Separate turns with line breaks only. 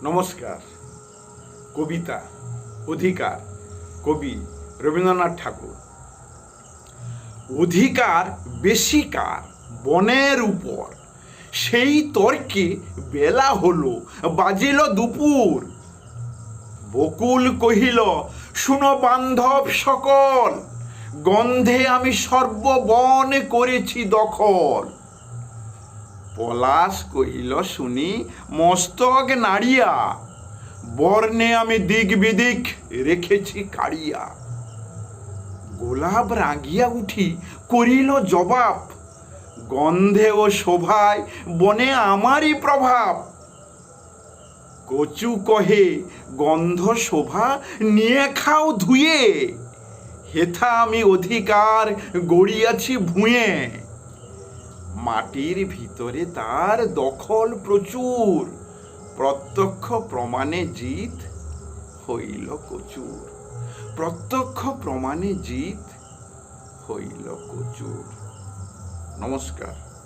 নমস্কার। কবিতা অধিকার, কবি রবীন্দ্রনাথ ঠাকুর। অধিকার বেশি কার বনের উপর, সেই তর্কে বেলা হলো, বাজিল দুপুর। বকুল কহিল, শুনো বান্ধব সকল, গন্ধে আমি সর্ববন করেছি দখল। পলাশ কহিল, শুনি মস্তক নাড়িয়া, বর্ণে আমি দিক বিদিক রেখেছি কাড়িয়া। গোলাপ রাগিয়া উঠি করিল জবাব, গন্ধে ও শোভায় বনে আমারই প্রভাব। কচু কহে, গন্ধ শোভা নিয়ে খাও ধুয়ে, হেথা আমি অধিকার গড়িয়াছি ভুঁয়ে। মাটির ভিতরে তার দখল প্রচুর, প্রত্যক্ষ প্রমাণে জিত হইল কচুর। প্রত্যক্ষ প্রমাণে জিত হইল কচুর। নমস্কার।